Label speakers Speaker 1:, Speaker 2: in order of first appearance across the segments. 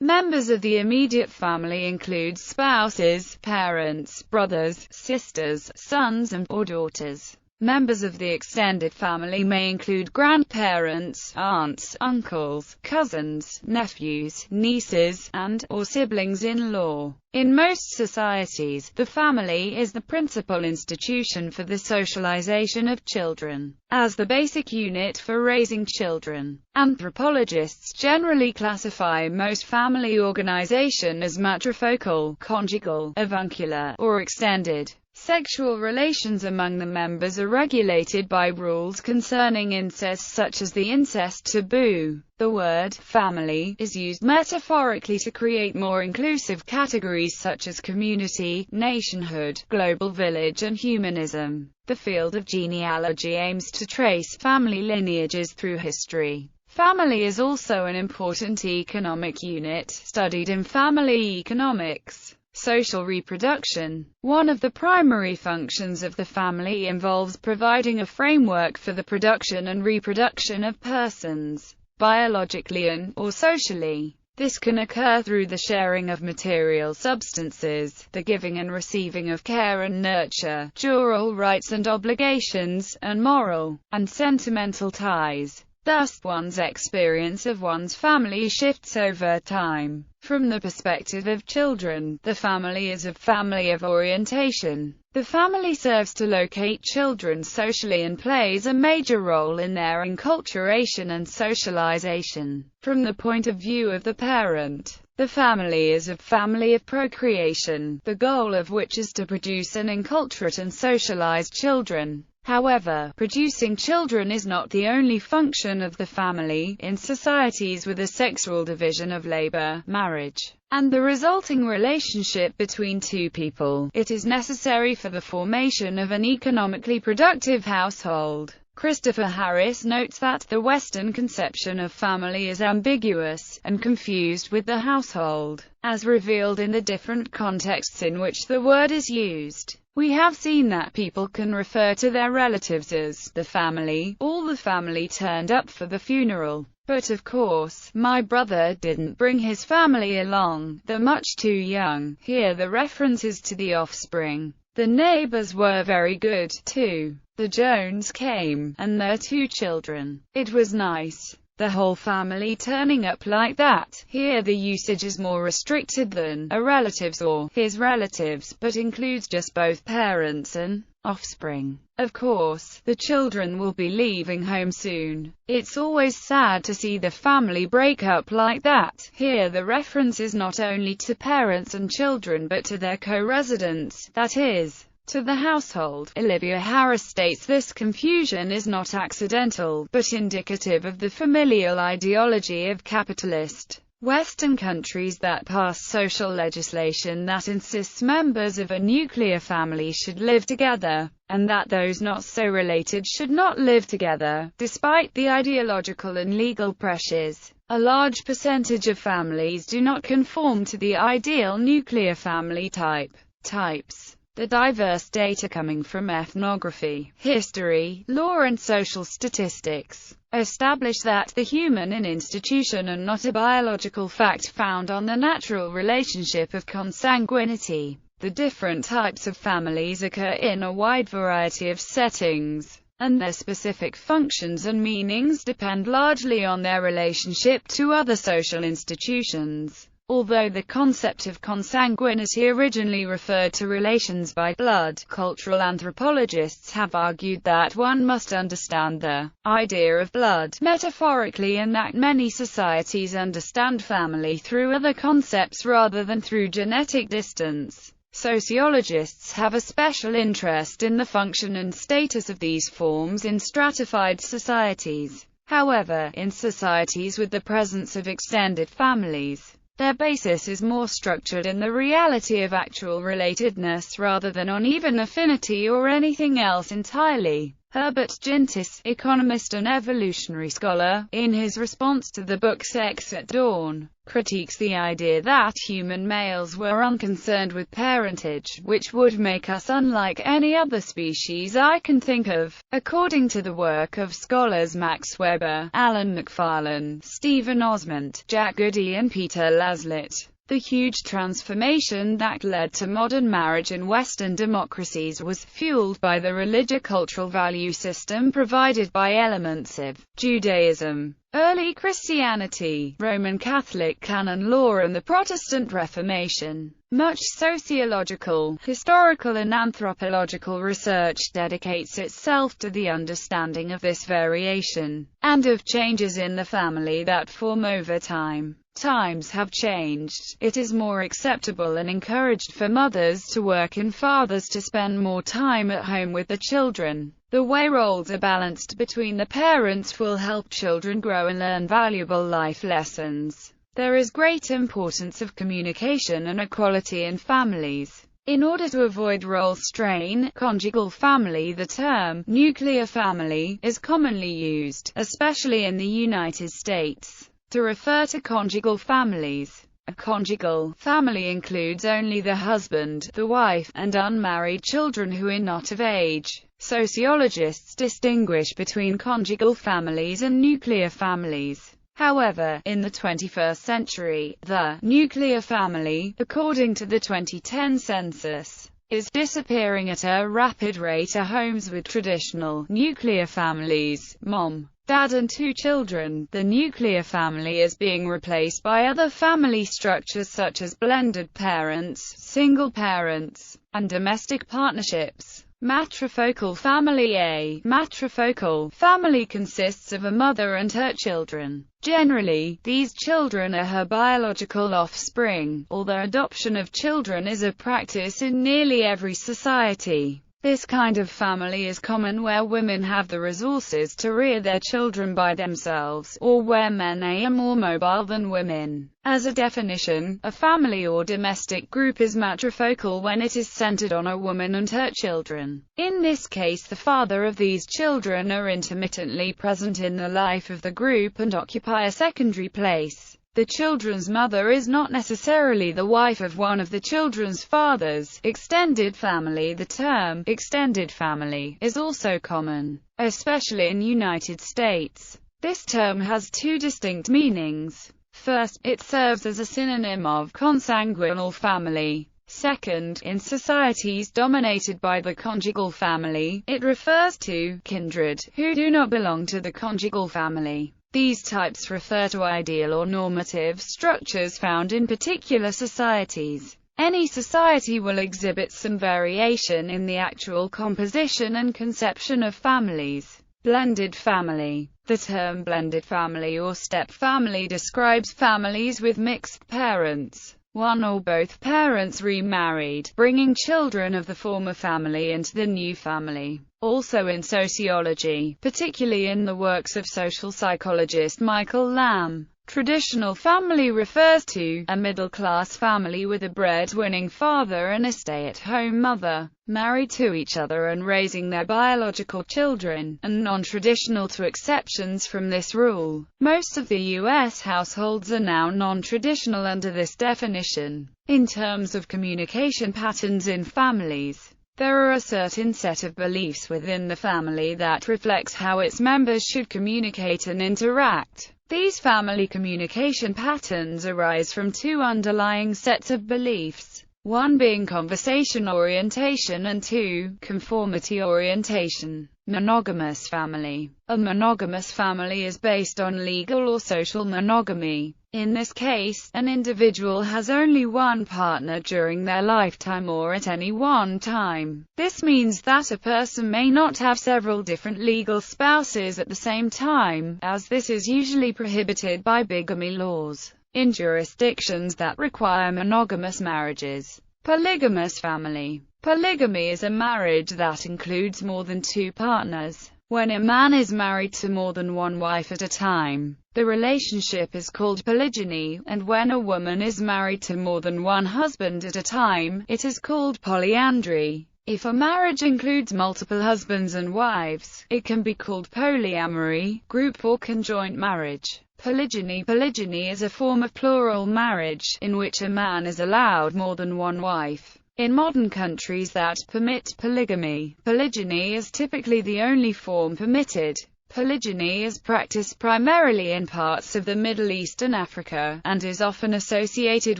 Speaker 1: Members of the immediate family include spouses, parents, brothers, sisters, sons or daughters. Members of the extended family may include grandparents, aunts, uncles, cousins, nephews, nieces, and/or siblings-in-law. In most societies, the family is the principal institution for the socialization of children, as the basic unit for raising children. Anthropologists generally classify most family organization as matrifocal, conjugal, avuncular, or extended. Sexual relations among the members are regulated by rules concerning incest, such as the incest taboo. The word family is used metaphorically to create more inclusive categories such as community, nationhood, global village, and humanism. The field of genealogy aims to trace family lineages through history. Family is also an important economic unit, studied in family economics. Social reproduction. One of the primary functions of the family involves providing a framework for the production and reproduction of persons, biologically and/or socially. This can occur through the sharing of material substances, the giving and receiving of care and nurture, jural rights and obligations, and moral and sentimental ties. Thus, one's experience of one's family shifts over time. From the perspective of children, the family is a family of orientation. The family serves to locate children socially and plays a major role in their enculturation and socialization. From the point of view of the parent, the family is a family of procreation, the goal of which is to produce and enculturate and socialize children. However, producing children is not the only function of the family. In societies with a sexual division of labor, marriage, and the resulting relationship between two people, it is necessary for the formation of an economically productive household. Christopher Harris notes that the Western conception of family is ambiguous, and confused with the household, as revealed in the different contexts in which the word is used. We have seen that people can refer to their relatives as the family. All the family turned up for the funeral. But of course, my brother didn't bring his family along. They're much too young. Here the reference is to the offspring. The neighbors were very good, too. The Jones came, and their 2 children. It was nice. The whole family turning up like that. Here the usage is more restricted than a relatives or his relatives, but includes just both parents and offspring. Of course, the children will be leaving home soon. It's always sad to see the family break up like that. Here the reference is not only to parents and children but to their co-residents, that is, to the household. Olivia Harris states this confusion is not accidental, but indicative of the familial ideology of capitalist Western countries that pass social legislation that insists members of a nuclear family should live together, and that those not so related should not live together. Despite the ideological and legal pressures, a large percentage of families do not conform to the ideal nuclear family types. The diverse data coming from ethnography, history, law and social statistics establish that the human an institution and not a biological fact found on the natural relationship of consanguinity. The different types of families occur in a wide variety of settings, and their specific functions and meanings depend largely on their relationship to other social institutions. Although the concept of consanguinity originally referred to relations by blood, cultural anthropologists have argued that one must understand the idea of blood metaphorically, and that many societies understand family through other concepts rather than through genetic distance. Sociologists have a special interest in the function and status of these forms in stratified societies. However, in societies with the presence of extended families, their basis is more structured in the reality of actual relatedness rather than on even affinity or anything else entirely. Herbert Gintis, economist and evolutionary scholar, in his response to the book Sex at Dawn, critiques the idea that human males were unconcerned with parentage, which would make us unlike any other species I can think of. According to the work of scholars Max Weber, Alan McFarlane, Stephen Osment, Jack Goody and Peter Laslett, the huge transformation that led to modern marriage in Western democracies was fueled by the religio-cultural value system provided by elements of Judaism, early Christianity, Roman Catholic canon law and the Protestant Reformation. Much sociological, historical and anthropological research dedicates itself to the understanding of this variation, and of changes in the family that form over time. Times have changed. It is more acceptable and encouraged for mothers to work and fathers to spend more time at home with the children. The way roles are balanced between the parents will help children grow and learn valuable life lessons. There is great importance of communication and equality in families. In order to avoid role strain, conjugal family, the term nuclear family, is commonly used, especially in the United States, to refer to conjugal families. A conjugal family includes only the husband, the wife, and unmarried children who are not of age. Sociologists distinguish between conjugal families and nuclear families. However, in the 21st century, the nuclear family, according to the 2010 census, is disappearing at a rapid rate. Homes with traditional nuclear families, mom, dad and 2 children, the nuclear family is being replaced by other family structures such as blended parents, single parents, and domestic partnerships. Matrifocal family. A matrifocal family consists of a mother and her children. Generally, these children are her biological offspring, although adoption of children is a practice in nearly every society. This kind of family is common where women have the resources to rear their children by themselves, or where men are more mobile than women. As a definition, a family or domestic group is matrifocal when it is centered on a woman and her children. In this case, the father of these children are intermittently present in the life of the group and occupy a secondary place. The children's mother is not necessarily the wife of one of the children's fathers. Extended family. The term extended family is also common, especially in the United States. This term has 2 distinct meanings. First, it serves as a synonym of consanguinal family. Second, in societies dominated by the conjugal family, it refers to kindred who do not belong to the conjugal family. These types refer to ideal or normative structures found in particular societies. Any society will exhibit some variation in the actual composition and conception of families. Blended family. The term blended family or step family describes families with mixed parents. One or both parents remarried, bringing children of the former family into the new family. Also in sociology, particularly in the works of social psychologist Michael Lamb, traditional family refers to a middle-class family with a breadwinning father and a stay-at-home mother, married to each other and raising their biological children, and non-traditional to exceptions from this rule. Most of the U.S. households are now non-traditional under this definition. In terms of communication patterns in families, there are a certain set of beliefs within the family that reflects how its members should communicate and interact. These family communication patterns arise from 2 underlying sets of beliefs, 1 being conversation orientation and 2, conformity orientation. Monogamous family. A monogamous family is based on legal or social monogamy. In this case, an individual has only one partner during their lifetime or at any one time. This means that a person may not have several different legal spouses at the same time, as this is usually prohibited by bigamy laws in jurisdictions that require monogamous marriages. Polygamous family. Polygamy is a marriage that includes more than 2 partners. When a man is married to more than one wife at a time, the relationship is called polygyny, and when a woman is married to more than one husband at a time, it is called polyandry. If a marriage includes multiple husbands and wives, it can be called polyamory, group or conjoint marriage. Polygyny. Polygyny is a form of plural marriage, in which a man is allowed more than one wife. In modern countries that permit polygamy, polygyny is typically the only form permitted. Polygyny is practiced primarily in parts of the Middle East and Africa, and is often associated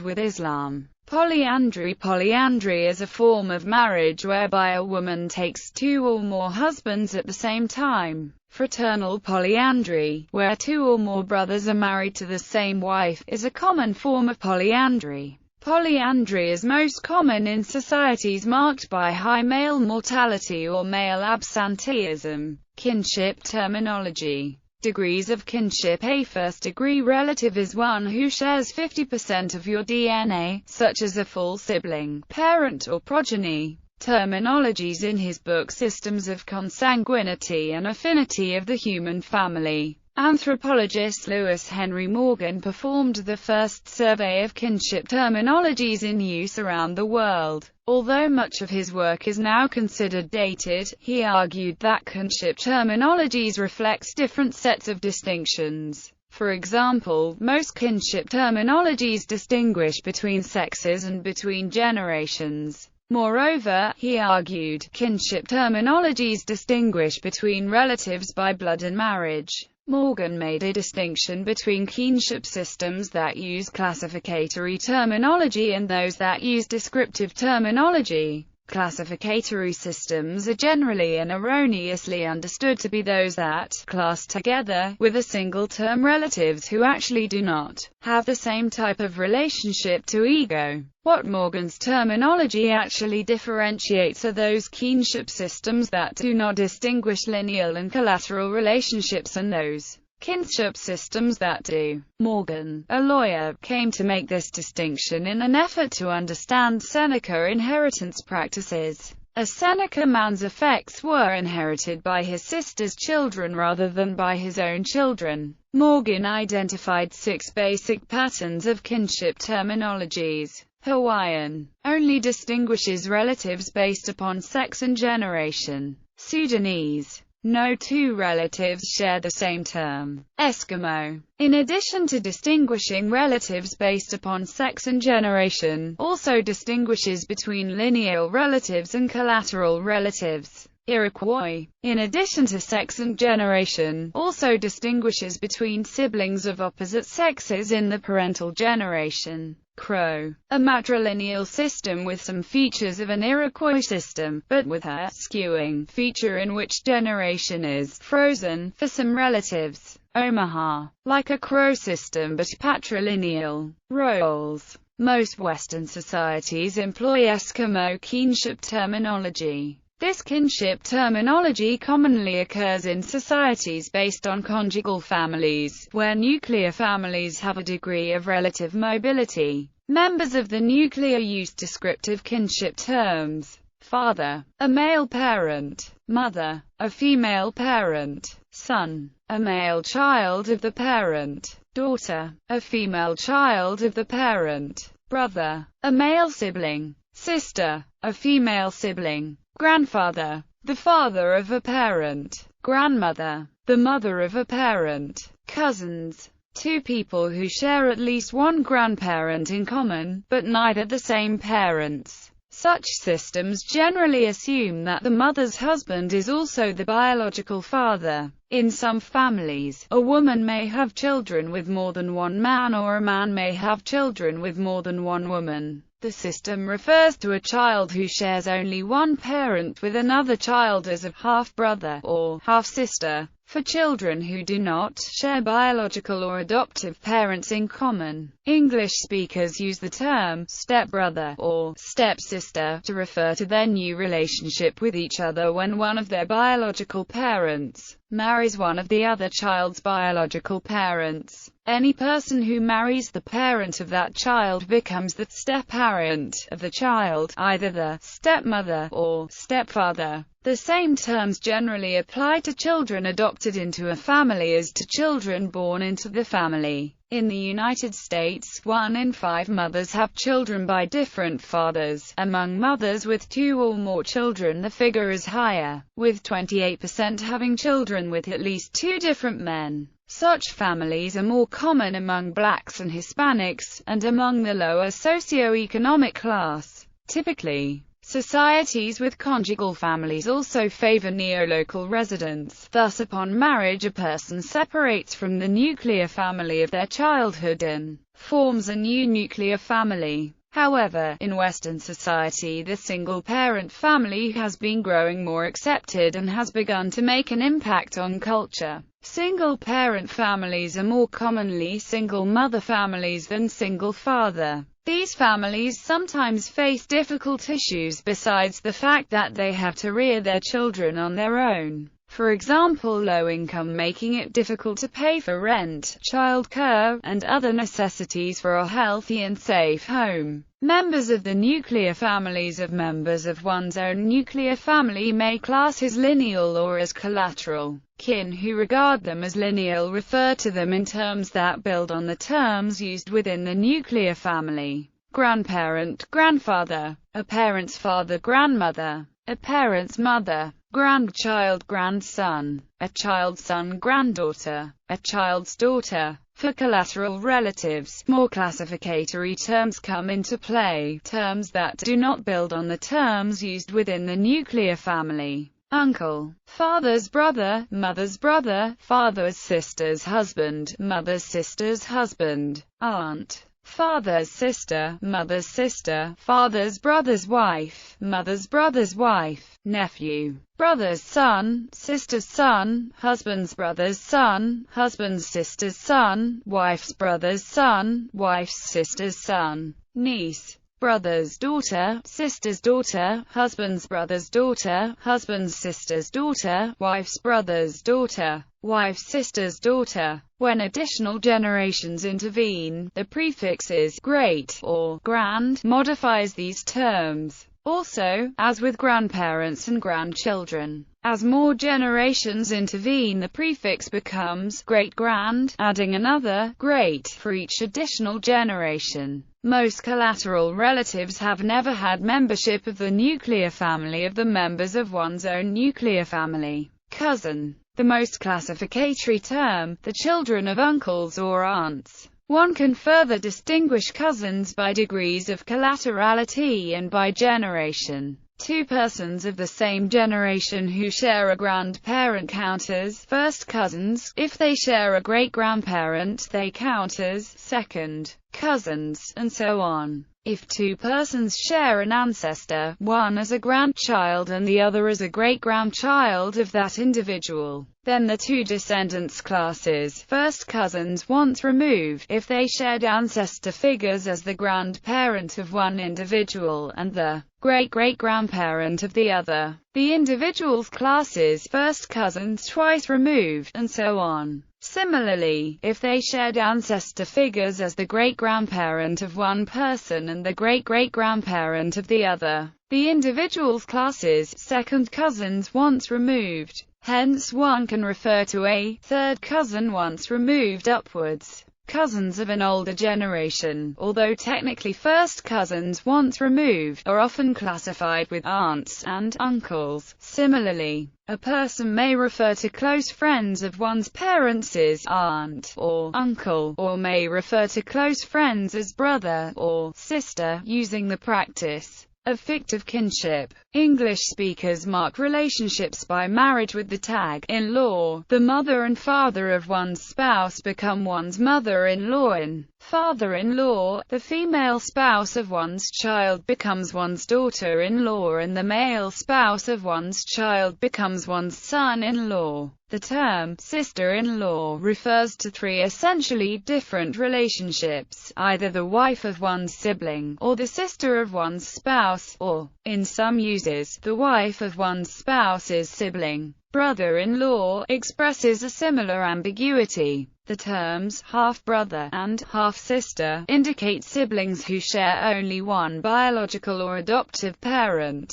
Speaker 1: with Islam. Polyandry. Polyandry is a form of marriage whereby a woman takes two or more husbands at the same time. Fraternal polyandry, where two or more brothers are married to the same wife, is a common form of polyandry. Polyandry is most common in societies marked by high male mortality or male absenteeism. Kinship terminology. Degrees of kinship. A first-degree relative is one who shares 50% of your DNA, such as a full sibling, parent or progeny. Terminologies. In his book Systems of Consanguinity and Affinity of the Human Family, anthropologist Lewis Henry Morgan performed the first survey of kinship terminologies in use around the world. Although much of his work is now considered dated, he argued that kinship terminologies reflect different sets of distinctions. For example, most kinship terminologies distinguish between sexes and between generations. Moreover, he argued, kinship terminologies distinguish between relatives by blood and marriage. Morgan made a distinction between kinship systems that use classificatory terminology and those that use descriptive terminology. Classificatory systems are generally and erroneously understood to be those that class together, with a single term, relatives who actually do not have the same type of relationship to ego. What Morgan's terminology actually differentiates are those kinship systems that do not distinguish lineal and collateral relationships and those kinship systems that do. Morgan, a lawyer, came to make this distinction in an effort to understand Seneca inheritance practices. A Seneca man's effects were inherited by his sister's children rather than by his own children. Morgan identified 6 basic patterns of kinship terminologies. Hawaiian only distinguishes relatives based upon sex and generation. Sudanese, no two relatives share the same term. Eskimo, in addition to distinguishing relatives based upon sex and generation, also distinguishes between lineal relatives and collateral relatives. Iroquois, in addition to sex and generation, also distinguishes between siblings of opposite sexes in the parental generation. Crow, a matrilineal system with some features of an Iroquois system, but with a skewing feature in which generation is frozen for some relatives. Omaha, like a Crow system but patrilineal. Roles. Most Western societies employ Eskimo kinship terminology. This kinship terminology commonly occurs in societies based on conjugal families, where nuclear families have a degree of relative mobility. Members of the nuclear use descriptive kinship terms. Father, a male parent. Mother, a female parent. Son, a male child of the parent. Daughter, a female child of the parent. Brother, a male sibling. Sister, a female sibling. Grandfather, the father of a parent. Grandmother, the mother of a parent. Cousins, 2 people who share at least one grandparent in common, but neither the same parents. Such systems generally assume that the mother's husband is also the biological father. In some families, a woman may have children with more than one man, or a man may have children with more than one woman. The system refers to a child who shares only one parent with another child as a half-brother or half-sister. For children who do not share biological or adoptive parents in common, English speakers use the term stepbrother or stepsister to refer to their new relationship with each other when one of their biological parents marries one of the other child's biological parents. Any person who marries the parent of that child becomes the step-parent of the child, either the stepmother or stepfather. The same terms generally apply to children adopted into a family as to children born into the family. In the United States, 1 in 5 mothers have children by different fathers. Among mothers with 2 or more children, the figure is higher, with 28% having children with at least 2 different men. Such families are more common among blacks and Hispanics, and among the lower socioeconomic class. Typically, societies with conjugal families also favor neolocal residence. Thus, upon marriage, a person separates from the nuclear family of their childhood and forms a new nuclear family. However, in Western society, the single-parent family has been growing more accepted and has begun to make an impact on culture. Single-parent families are more commonly single-mother families than single-father. These families sometimes face difficult issues besides the fact that they have to rear their children on their own. For example, low income, making it difficult to pay for rent, childcare, and other necessities for a healthy and safe home. Members of the nuclear families of members of one's own nuclear family may class as lineal or as collateral. Kin who regard them as lineal refer to them in terms that build on the terms used within the nuclear family. Grandparent, grandfather, a parent's father, grandmother, a parent's mother, grandchild, grandson, a child's son, granddaughter, a child's daughter. For collateral relatives, more classificatory terms come into play, terms that do not build on the terms used within the nuclear family. Uncle, father's brother, mother's brother, father's sister's husband, mother's sister's husband. Aunt, father's sister, mother's sister, father's brother's wife, mother's brother's wife. Nephew, brother's son, sister's son, husband's brother's son, husband's sister's son, wife's brother's son, wife's sister's son. Niece, brother's daughter, sister's daughter, husband's brother's daughter, husband's sister's daughter, wife's brother's daughter, wife's sister's daughter. When additional generations intervene, the prefixes great or grand modifies these terms. Also, as with grandparents and grandchildren, as more generations intervene, the prefix becomes great-grand, adding another great for each additional generation. Most collateral relatives have never had membership of the nuclear family of the members of one's own nuclear family. Cousin, the most classificatory term, the children of uncles or aunts. One can further distinguish cousins by degrees of collaterality and by generation. 2 persons of the same generation who share a grandparent count as first cousins. If they share a great-grandparent, they count as second cousins, and so on. If 2 persons share an ancestor, one as a grandchild and the other as a great-grandchild of that individual, then the 2 descendants classes first cousins once removed, if they shared ancestor figures as the grandparent of one individual and the great-great-grandparent of the other. The individuals classes first cousins twice removed, and so on. Similarly, if they shared ancestor figures as the great-grandparent of one person and the great-great-grandparent of the other, the individuals classes second cousins once removed. Hence, one can refer to a third cousin once removed upwards. Cousins of an older generation, although technically first cousins once removed, are often classified with aunts and uncles. Similarly, a person may refer to close friends of one's parents as aunt or uncle, or may refer to close friends as brother or sister, using the practice of fictive kinship. English speakers mark relationships by marriage with the tag in-law. The mother and father of one's spouse become one's mother-in-law and father-in-law. The female spouse of one's child becomes one's daughter-in-law, and the male spouse of one's child becomes one's son-in-law. The term sister-in-law refers to 3 essentially different relationships, either the wife of one's sibling, or the sister of one's spouse, or, in some uses, the wife of one's spouse's sibling. Brother-in-law expresses a similar ambiguity. The terms half-brother and half-sister indicate siblings who share only one biological or adoptive parent.